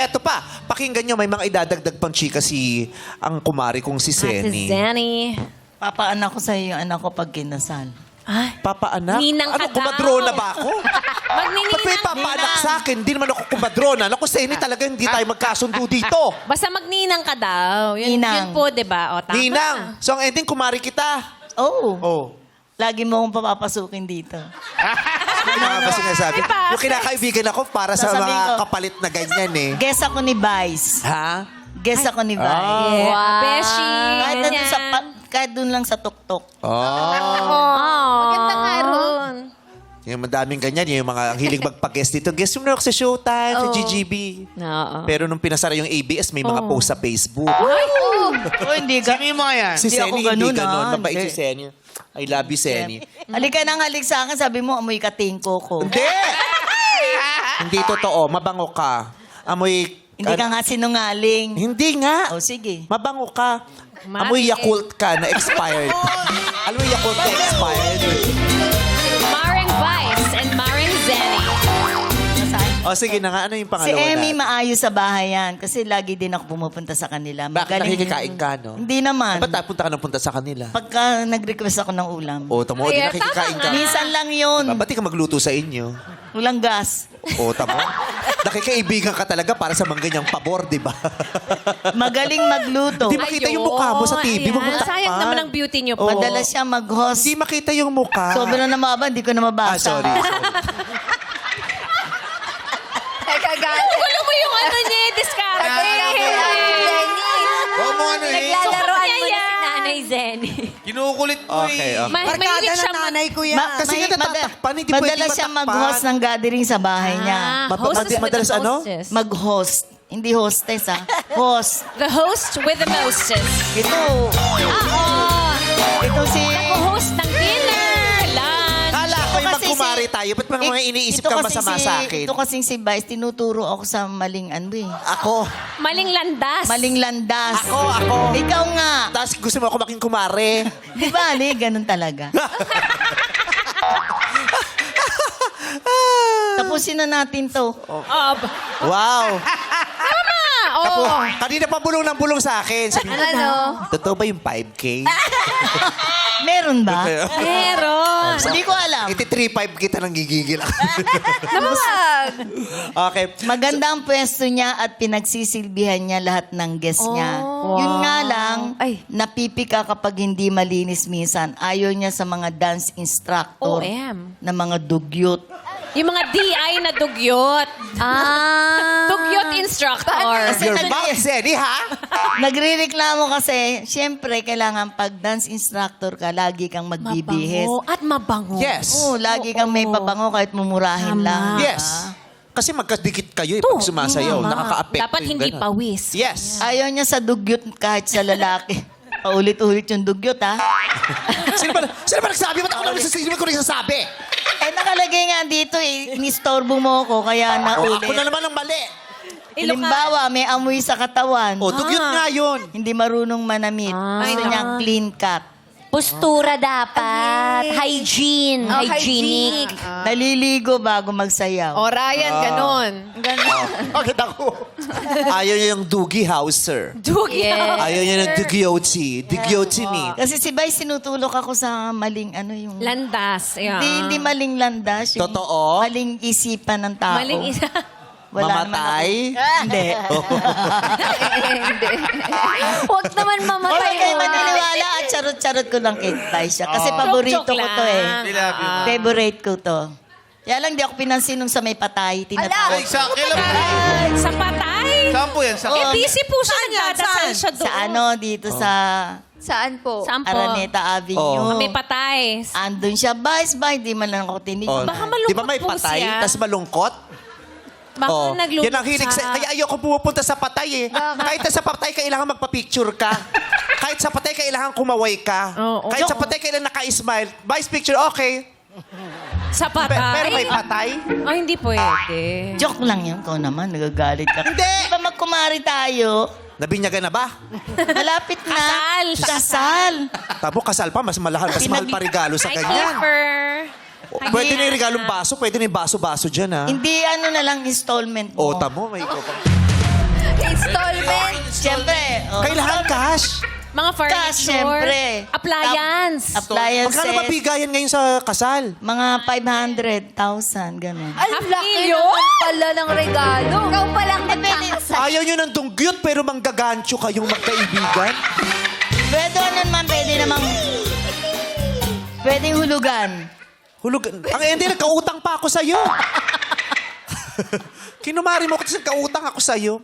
Eto pa, pakinggan nyo, may mga idadagdag pang chika ang kumari kong si Ate Seni. Zenny. Papaanak ko sa iyo yung anak ko pag kinasal. Ay, Papa anak? Ninang ka Ano, daw. kumadrona ba ako? magnininang. Ba't may papaanak sa akin? Hindi naman ako kumadrona. Naku, Seni, talaga hindi tayo magkasundo dito. Basta magninang ka daw. Yun, Ninang. yun po, di ba? O, tama. Ninang, so ang ending, kumari kita. Oo. Oh. Lagi mo akong papapasukin dito. Ano nga ba sinasabi? Ipa- Yung kinakaibigan ako para sa Sasabihin mga ko. kapalit na ganyan eh. Guess ako ni Vice. Ha? Guess ako ni Vice. Yeah. Wow. Beshi. Kahit dun lang sa tuktok. Oh. Oh. Maganda nga ron. Yung madaming ganyan, yung mga hilig magpa-guest dito. Guest mo na ako sa Showtime, sa GGB. Oo. Pero nung pinasara yung ABS, may mga post sa Facebook. Oh, hindi ka. Sino yung mga yan? Si Hindi ako Seni, hindi ganun, ganun. ah. Mabait Hindi. si Seni. I love you, Seni. Halika nang halik sa akin, sabi mo, amoy katingko ko. Hindi! Hindi totoo. Mabango ka. Amoy... Hindi ka nga sinungaling. Hindi nga. O, sige. Mabango ka. Mami. Amoy Yakult ka na expired. Alam mo yung Yakult na expired? Maring Vice and Maring Zenny. O sige na nga, ano yung Si pangalawa Emmy natin? maayos sa bahay yan. Kasi lagi din ako pumupunta sa kanila. Bakit nakikikain ka, no? Hindi naman. Ba't punta ka ng punta sa kanila? Pagka nag-request ako ng ulam. O, tamo, di Ay, nakikikain tama ka. nga. Minsan lang yun. Ba't di ka magluto sa inyo? Walang gas. O, tamo. Nakikaibigan ka talaga para sa mga ganyang pabor, di ba? Magaling magluto. Di makita yung mukha mo sa TV. Ayan. Huwag mong Sayang takpan. naman ang beauty niyo po. Oo. Madalas siya mag-host. Hindi makita yung mukha. Sobrang namaba, hindi ko na mabasa. Ah, sorry. Teka, galing. Gulo mo yung ano niya, discard. Huwag mo ano eh. Naglalaroan mo na Yan. si Nanay Zenny. Kinukulit mo Okay, eh. okay. Mahilig siya ko yan. Kasi nga natatakpan, hindi pwede madalas siya matakpan. mag-host ng gathering sa bahay niya. Hostess with madalas the ano? mostess. Mag-host. Hindi hostess, ha? Host. The host with the mostess. Ito. Oo. Ito si... Host ng dinner, lunch. Kala ko yung kasi magkumari si- tayo. Ba't mga iniisip ito kang kasi masama si- sa akin? Ito kasing si Vice, tinuturo ako sa maling ano eh. Ako. Maling landas. Maling landas. Ako. Ikaw nga. Tapos gusto mo ako maging kumare. Di ba, Ali? Ganun talaga. Tapusin na natin to. Wow. Tapo, Oh. kanina pa bulong ng bulong sa akin. Sabi, Ano? totoo ba yung 5K? Meron ba? Meron. Hindi ko alam. Iti 3-5 kita nang gigigil ako. Wag. Okay. Maganda ang pwesto niya at pinagsisilbihan niya lahat ng guest niya. Yun nga lang, Ay. napipika kapag hindi malinis minsan. Ayaw niya sa mga dance instructor OM. na mga dugyot. Yung mga DI na dugyot. Dugyot instructor. Your mouth, Zeddy, ha? Nagrireklamo kasi, syempre, kailangan pag dance instructor ka, lagi kang magbibihis. Mabango at mabango. Yes. Oo, lagi kang may pabango kahit mumurahin Tama. lang. Yes. Kasi magkadikit kayo eh, pag sumasayaw. Nakaka-apekto Dapat yung hindi ganun. pawis. Yes. Ayaw niya sa dugyot kahit sa lalaki. Paulit-ulit yung dugyot, ha? Sino ba nagsabi? Ba't ako naman sino ko nagsasabi? Eh, nakalagay nga dito eh. Inistorbo mo ako, kaya O, naulit. ako na naman ang mali. Halimbawa, may amoy sa katawan. O, dugyot nga yun. Hindi marunong manamit. Gusto niya clean cut. Postura dapat. Hygiene. Oh, Hygienic. Naliligo bago magsayaw. O, Ryan, ganon. Bakit ako? Ayaw niya yung Doogie Howser. Dugi. Ayaw niya ng Dugiotsi. Dugiotsi ni. Kasi si Vice, sinutulok ako sa maling ano yung... Landas. Yeah. Hindi maling landas. Yung Totoo? Maling isipan ng tao. Maling isa. Wala naman Mamatay? ako- Hindi. Huwag naman Wala mamatay kayo mo. maniniwala at charot-charot ko lang kay Vice siya. Kasi paborito Joke-joke ko to eh. lang. I love you. Favorite ko to. Kaya lang di ako pinansin nung sa may patay. Tinatawag. Ay, sa kailan po? Sa patay. Saan po yan? Sa Eh, busy po siya. Nagdadasal siya doon. Sa ano, dito sa Saan po? Saan po? Araneta Avenue. May patay. Andun siya, Vice, di man lang ako tinig. Oh. Baka malungkot Di ba may po patay, siya. tas malungkot? Baka Oh, naglulok yan ang hilig sa... Kaya ayoko pumupunta sa patay eh. Kahit sa patay, kailangan magpa-picture ka. Kahit sa patay, kailangan kumaway ka. Oo. Kahit sa patay, kailangan naka-smile. Vice picture, okay. Sa patay. Pero may patay? Oh, hindi pwede. Joke lang yun. Ikaw naman, nagagalit ka. Hindi! Di ba magkumari tayo? Nabinyagan na ba? Malapit na. Kasal. Kasal. Tabo, kasal pa, mas mahal pa regalo sa Hi, ganyan. Kiefer. Pwede na yung regalong baso, pwede na yung baso-baso dyan, ha? Hindi ano na lang installment mo. O, tamo, may ikaw pa. Cash. Mga furniture. syempre. Appliance. Appliances. Magkano mabigayan ngayon sa kasal? Mga 500,000, ganun. Ang Half laki million? naman pala ng regalo. Ikaw palang magkakasal. Ayaw nyo ng dunggyot pero manggagancho kayong magkaibigan? Pwede naman, pwedeng hulugan. Hulog. Ang hindi, nagkautang pa ako sa'yo. Kinumari mo kasi nagkautang ako sa'yo.